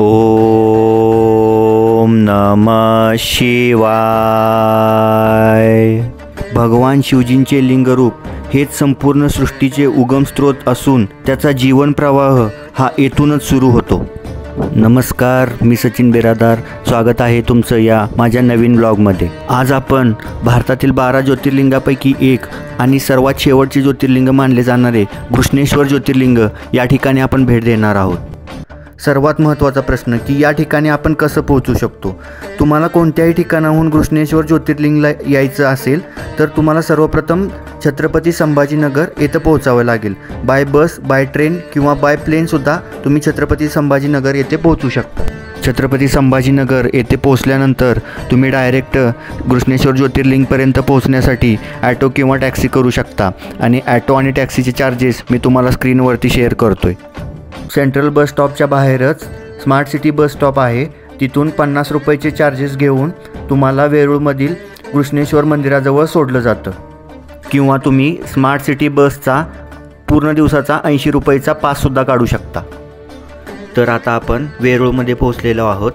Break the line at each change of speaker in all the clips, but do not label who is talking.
ओम नमः शिवाय। भगवान शिवजींचे लिंगरूप हेच संपूर्ण सृष्टीचे उगम स्रोत असून त्याचा जीवन प्रवाह हा येथूनच सुरू होतो। नमस्कार, मी सचिन बिरादार, स्वागत आहे तुमचं या माझ्या नवीन ब्लॉगमध्ये। आज आपण भारतातील 12 ज्योतिर्लिंगापैकी एक आणि सर्वात शेवटचे ज्योतिर्लिंग मानले जाणारे घृष्णेश्वर ज्योतिर्लिंग या ठिकाणी आपण भेट देणार आहोत। सर्वात महत्त्वाचा प्रश्न की या ठिकाणी आपण कसं पोहोचू शकतो। तुम्हाला कोणत्याही ठिकाणाहून घृष्णेश्वर ज्योतिर्लिंगला यायचं असेल तर तुम्हाला सर्वप्रथम छत्रपती संभाजीनगर येथे पोहोचावं लागेल। बाय बस, बाय ट्रेन किंवा बाय प्लेनसुद्धा तुम्ही छत्रपती संभाजीनगर येथे पोहोचू शकता। छत्रपती संभाजीनगर येथे पोहोचल्यानंतर तुम्ही डायरेक्ट घृष्णेश्वर ज्योतिर्लिंगपर्यंत पोहोचण्यासाठी ॲटो किंवा टॅक्सी करू शकता आणि ॲटो आणि टॅक्सीचे चार्जेस मी तुम्हाला स्क्रीनवरती शेअर करतोय। सेंट्रल बस स्टॉपच्या बाहेरच स्मार्ट सिटी बस स्टॉप आहे, तिथून 50 रुपयाचे चार्जेस घेऊन तुम्हाला वेरूळमधील घृष्णेश्वर मंदिराजवळ सोडलं जातं किंवा तुम्ही स्मार्ट सिटी बसचा पूर्ण दिवसाचा 80 रुपयाचा पाससुद्धा काढू शकता। तर आता आपण वेरूळमध्ये पोहोचलेलो आहोत।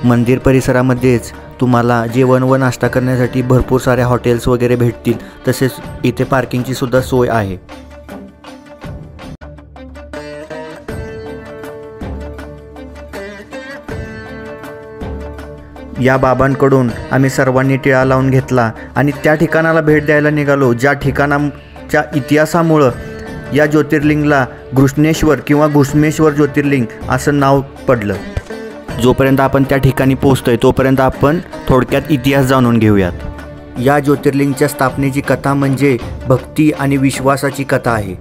मंदिर परिसरामध्येच तुम्हाला जेवण व नाश्ता करण्यासाठी भरपूर साऱ्या हॉटेल्स वगैरे भेटतील, तसेच इथे पार्किंगची सुद्धा सोय आहे। या बाबांकडून आम्ही सर्वांनी टिळा लावून घेतला आणि त्या ठिकाणाला भेट द्यायला निघालो ज्या ठिकाणाच्या इतिहासामुळं या ज्योतिर्लिंगला घृष्णेश्वर किंवा घुष्मेश्वर ज्योतिर्लिंग असं नाव पडलं। जोपर्यंत आपण त्या ठिकाणी पोहोचतोय तोपर्यंत आपण थोडक्यात इतिहास जाणून घेऊयात। या ज्योतिर्लिंगच्या स्थापनेची कथा म्हणजे भक्ती आणि विश्वासाची कथा आहे।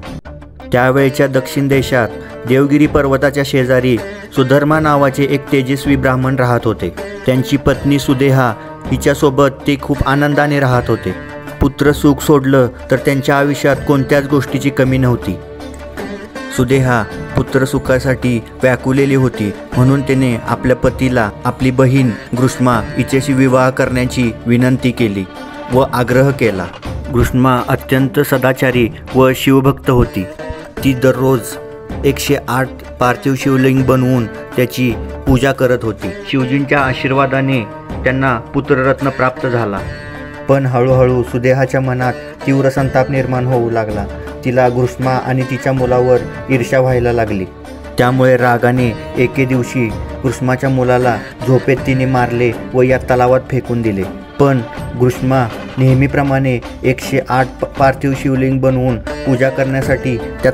त्यावेळच्या दक्षिण देशात देवगिरी पर्वताच्या शेजारी सुधर्मा नावाचे एक तेजस्वी ब्राह्मण राहत होते। त्यांची पत्नी सुदेहा हिच्यासोबत ते खूप आनंदाने राहत होते। पुत्र सुख सोडलं तर त्यांच्या आयुष्यात कोणत्याच गोष्टीची कमी नव्हती। सुदेहा पुत्र सुखासाठी व्याकुलेली होती, म्हणून तिने आपल्या पतीला आपली बहीण घृष्मा हिच्याशी विवाह करण्याची विनंती केली व आग्रह केला। घृष्मा अत्यंत सदाचारी व शिवभक्त होती। ती दररोज 108 पार्थिव शिवलिंग बनवून त्याची पूजा करत होती। शिवजींच्या आशीर्वादाने त्यांना पुत्ररत्न प्राप्त झाला, पण हळूहळू सुदेहाच्या मनात तीव्र संताप निर्माण होऊ लागला। तिला घृष्मा आणि तिच्या मुलावर ईर्ष्या व्हायला लागली। त्यामुळे रागाने एके दिवशी घृष्माच्या मुलाला झोपेत तिने मारले व या तलावात फेकून दिले। पण घृष्मा नेहमीप्रमाणे 108 पार्थिव शिवलिंग बनवून पूजा करण्यासाठी त्या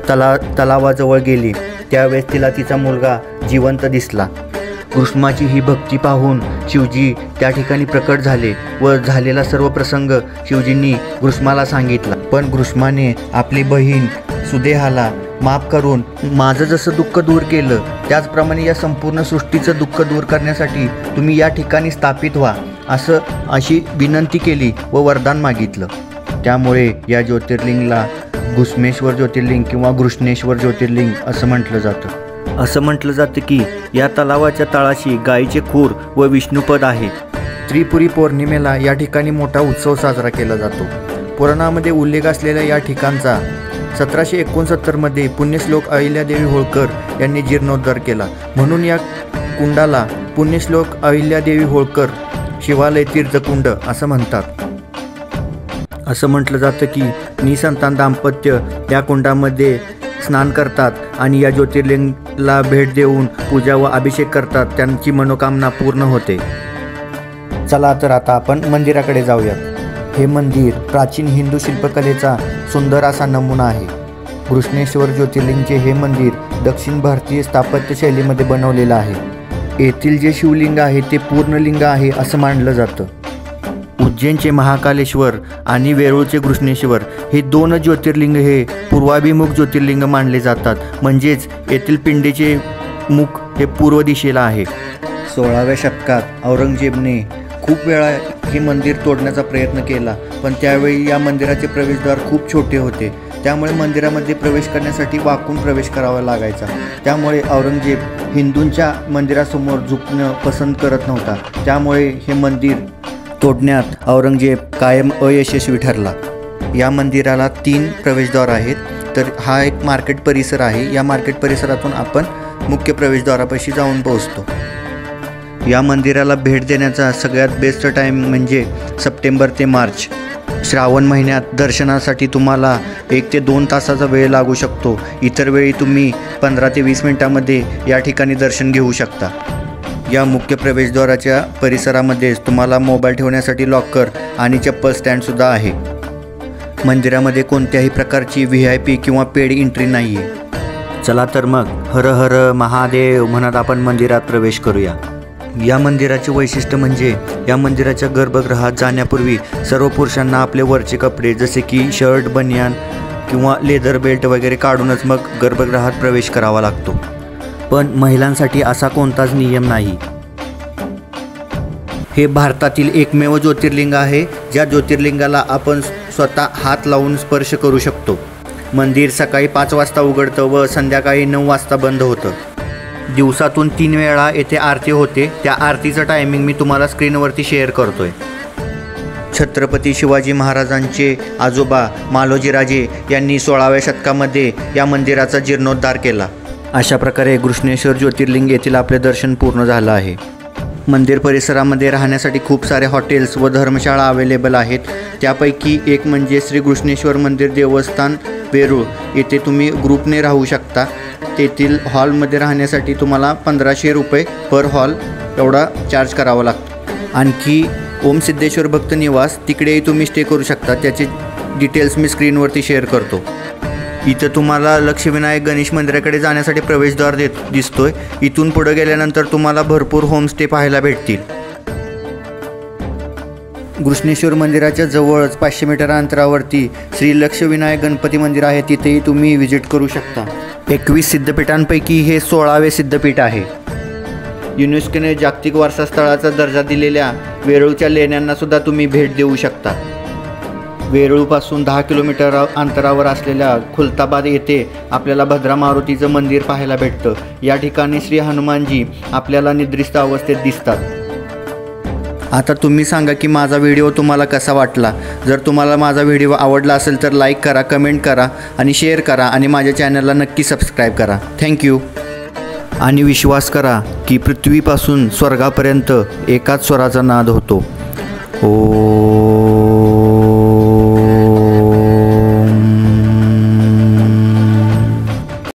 तलावाजवळ गेली। त्यावेळेस तिला तिचा मुलगा जिवंत दिसला। घृष्माची ही भक्ती पाहून शिवजी त्या ठिकाणी प्रकट झाले व झालेला सर्व प्रसंग शिवजींनी घृष्माला सांगितला। पण घृष्माने आपली बहीण सुदेहाला माफ करून माझं जसं दुःख दूर केलं त्याचप्रमाणे या संपूर्ण सृष्टीचं दुःख दूर करण्यासाठी तुम्ही या ठिकाणी स्थापित व्हा अशी विनंती केली व वरदान मागितलं। त्यामुळे या ज्योतिर्लिंगला घुष्मेश्वर ज्योतिर्लिंग किंवा घृष्णेश्वर ज्योतिर्लिंग असं म्हटलं जातं। असं म्हटलं जातं की या तलावाच्या तळाशी गायीचे खूर व विष्णुपद आहे। त्रिपुरी पौर्णिमेला या ठिकाणी मोठा उत्सव साजरा केला जातो। पुराणामध्ये उल्लेख असलेल्या या ठिकाणचा 1769 पुण्यश्लोक अहिल्यादेवी होळकर यांनी जीर्णोद्धार केला, म्हणून या कुंडाला पुण्यश्लोक अहिल्यादेवी होळकर शिवालय तीर्थकुंड असं म्हणतात। असं म्हटलं जातं की निसंतान दाम्पत्य या कुंडामध्ये स्नान करतात आणि या ज्योतिर्लिंगला भेट देऊन पूजा व अभिषेक करतात, त्यांची मनोकामना पूर्ण होते। चला तर आता आपण मंदिराकडे जाऊयात। हे मंदिर प्राचीन हिंदू शिल्पकलेचा सुंदर असा नमुना आहे। घृष्णेश्वर ज्योतिर्लिंगचे हे मंदिर दक्षिण भारतीय स्थापत्य शैलीमध्ये बनवलेलं आहे। येथील जे शिवलिंग आहे ते पूर्णलिंग आहे असं मानलं जातं। उज्जैनचे महाकालेश्वर आणि वेरूळचे घृष्णेश्वर हे 2 ज्योतिर्लिंग हे पूर्वाभिमुख ज्योतिर्लिंग मानले जातात, म्हणजेच येथील पिंडीचे मुख हे पूर्व दिशेला आहे। 16व्या शतकात औरंगजेबने खूप वेळा हे मंदिर तोडण्याचा प्रयत्न केला, पण त्यावेळी या मंदिराचे प्रवेशद्वार खूप छोटे होते। त्यामुळे मंदिरामध्ये प्रवेश करण्यासाठी वाकून प्रवेश करावा लागायचा। त्यामुळे औरंगजेब हिंदूंच्या मंदिरासमोर झुकणं पसंत करत नव्हता। त्यामुळे हे मंदिर तोडण्यात औरंगजेब कायम अयशस्वी ठरला। या मंदिराला 3 प्रवेशद्वार आहेत। तर हा एक मार्केट परिसर आहे। या मार्केट परिसरातून आपण मुख्य प्रवेशद्वारापाशी जाऊन पोहोचतो. या मंदिराला भेट देण्याचा सगळ्यात बेस्ट टाईम म्हणजे सप्टेंबर ते मार्च. श्रावण महिन्यात दर्शनासाठी तुम्हाला 1 ते 2 तासाचा वेळ लागू शकतो. इतर वेळी तुम्ही 15 ते 20 मिनिटांमध्ये या ठिकाणी दर्शन घेऊ शकता. या मुख्य प्रवेशद्वाराच्या परिसरामध्येच तुम्हाला मोबाईल ठेवण्यासाठी लॉकर आणि चप्पल स्टँडसुद्धा आहे. मंदिरामध्ये कोणत्याही प्रकारची VIP किंवा पेड एंट्री नाही आहे. चला तर मग हर हर महादेव म्हणत आपण मंदिरात प्रवेश करूया. या मंदिराचे वैशिष्ट्य म्हणजे या मंदिराच्या गर्भगृहात जाण्यापूर्वी सर्व पुरुषांना आपले वरचे कपडे जसे की शर्ट, बनियान किंवा लेदर बेल्ट वगैरे काढूनच मग गर्भगृहात प्रवेश करावा लागतो. पण महिलांसाठी असा कोणताच नियम नाही. हे भारतातील एकमेव ज्योतिर्लिंग आहे ज्या ज्योतिर्लिंगाला आपण स्वतः हात लावून स्पर्श करू शकतो. मंदिर सकाळी 5 वाजता उघडतं व संध्याकाळी 9 वाजता बंद होतं. दिवसातून 3 वेळा येथे आरती होते. त्या आरतीचं टायमिंग मी तुम्हाला स्क्रीनवरती शेअर करतोय. छत्रपती शिवाजी महाराजांचे आजोबा मालोजीराजे यांनी 16व्या शतकामध्ये या मंदिराचा जीर्णोद्धार केला. अशा प्रकारे घृष्णेश्वर ज्योतिर्लिंग येथील आपले दर्शन पूर्ण झालं आहे. मंदिर परिसरामध्ये राहण्यासाठी खूप सारे हॉटेल्स व धर्मशाळा अवेलेबल आहेत. त्यापैकी एक म्हणजे श्री घृष्णेश्वर मंदिर देवस्थान वेरूळ. येथे तुम्ही ग्रुपने राहू शकता. तेथील हॉलमध्ये राहण्यासाठी तुम्हाला 1500 रुपये पर हॉल एवढा चार्ज करावा लागतो. आणखी ओम सिद्धेश्वर भक्त निवास तिकडेही तुम्ही स्टे करू शकता. त्याचे डिटेल्स मी स्क्रीनवरती शेअर करतो. इथं तुम्हाला लक्षविनायक गणेश मंदिराकडे जाण्यासाठी प्रवेशद्वार दिसतोय. इथून पुढे गेल्यानंतर तुम्हाला भरपूर होमस्टे पाहायला भेटतील. घृष्णेश्वर मंदिराच्या जवळच 500 मीटर अंतरावरती श्री लक्षविनायक गणपती मंदिर आहे. तिथेही तुम्ही व्हिजिट करू शकता. 21 सिद्धपीठांपैकी हे 16वे सिद्धपीठ आहे. युनेस्कोने जागतिक वारसा स्थळाचा दर्जा दिलेल्या वेरूळच्या लेण्यांना सुद्धा तुम्ही भेट देऊ शकता. वेरूळपासून 10 किलोमीटर अंतरावर असलेल्या खुलताबाद येथे आपल्याला भद्रा मारुतीचं मंदिर पाहायला भेटतं. या ठिकाणी श्री हनुमानजी आपल्याला निद्रिस्त अवस्थेत दिसतात. आता तुम्ही सांगा की माझा व्हिडिओ तुम्हाला कसा वाटला. जर तुम्हाला माझा व्हिडिओ आवडला असेल तर लाईक करा, कमेंट करा आणि शेअर करा आणि माझ्या चॅनलला नक्की सबस्क्राईब करा. थँक्यू. आणि विश्वास करा की पृथ्वीपासून स्वर्गापर्यंत एकाच स्वराचा नाद होतो. ओ